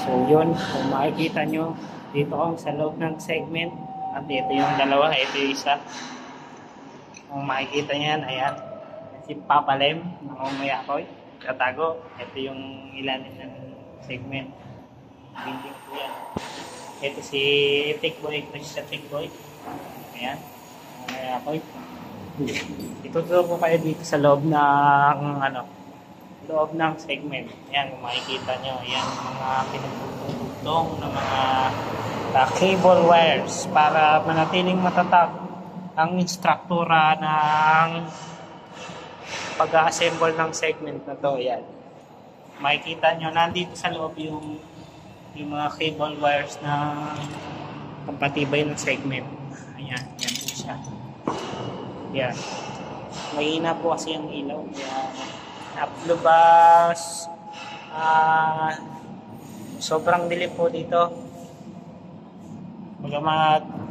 So yun, kung makikita nyo, dito ako sa loob ng segment. At ito yung dalawa, ito yung isa. Kung makikita nyo yan, ayan. Si Papa Lem, Mayakoy, Katago. Ito yung ilalim ng segment. Building po yan. Ito si Tikboy, Christian Tikboy. Ayan, Mayakoy. Ituturo ko kayo dito sa loob ng loob ng segment. Ayan, kung makikita nyo, ayan mga pinagtutugtong ng mga cable wires para manatiling matatag ang struktura ng pag-assemble ng segment na to. Ayan, makikita nyo, nandito sa loob yung mga cable wires na kompatibay ng segment. Ayan, yan po siya. Ayan, mahina po kasi ang ilaw. Ayan, naplubas, sobrang dilim po dito.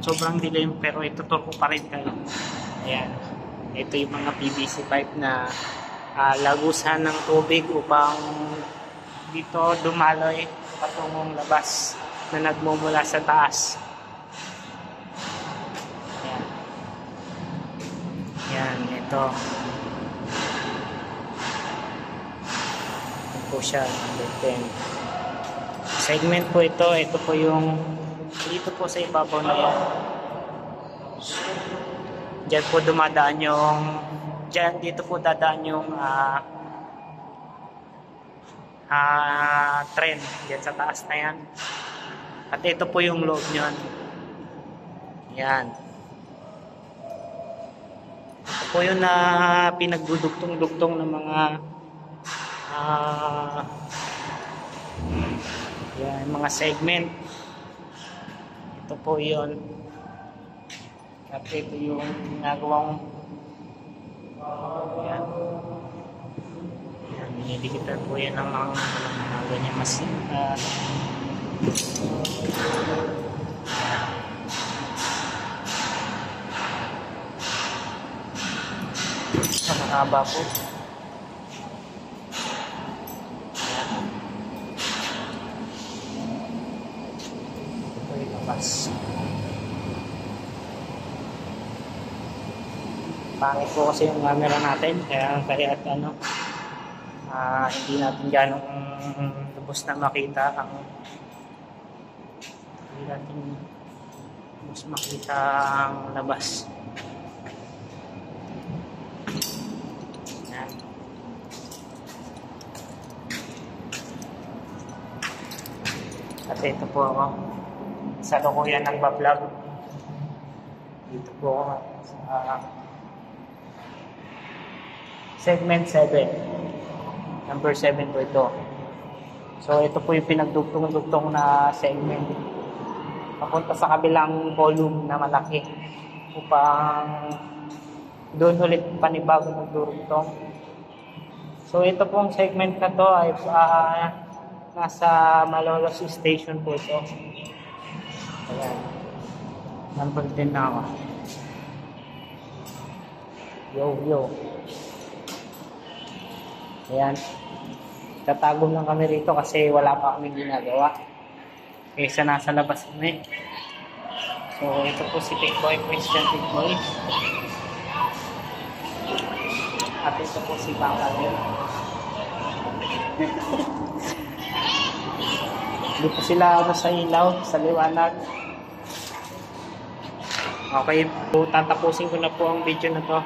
Sobrang dilim, pero ituturo ko pa rin kayo. Ayan, ito yung mga PVC pipe na lagusan ng tubig upang dito dumaloy patungong labas na nagmumula sa taas. Ayan, ayan, ito po siya, number 10 segment po ito. Ito po yung dito po sa ibabaw na yan. Diyan po dumadaan yung dito po dadaan yung tren diyan sa taas na yan. At ito po yung loob nyon. Yan, ito po yung pinagdudugtong-dugtong ng mga yan, mga segment. Ito po yun. At ito yung ginagawang yan. Yan, dinidikitan po yan ng mga ganyan masin. Sa mahaba po. Pangit po kasi yung camera natin, kaya at hindi natin ganong lubos na makita ang labas. Yan. At ito po ako sa lukuyan nagbablog. Dito po ako sa segment 7. Number 7 po ito. So ito po yung pinagdugtong-dugtong na segment papunta sa kabilang volume na malaki upang doon ulit panibago magdurugtong. So ito pong segment na to ay nasa Malolos Station po ito. Ayan, number 10 na ako. Yo. Ayan, tatago lang kami rito kasi wala pa kaming ginagawa kaysa nasa labas kami. So ito po si Tikboy, Christian Tikboy. At ito po si Papa Lem. Hindi po sila sa ilaw, sa liwanag. Okay po, tatapusin ko na po ang video na to.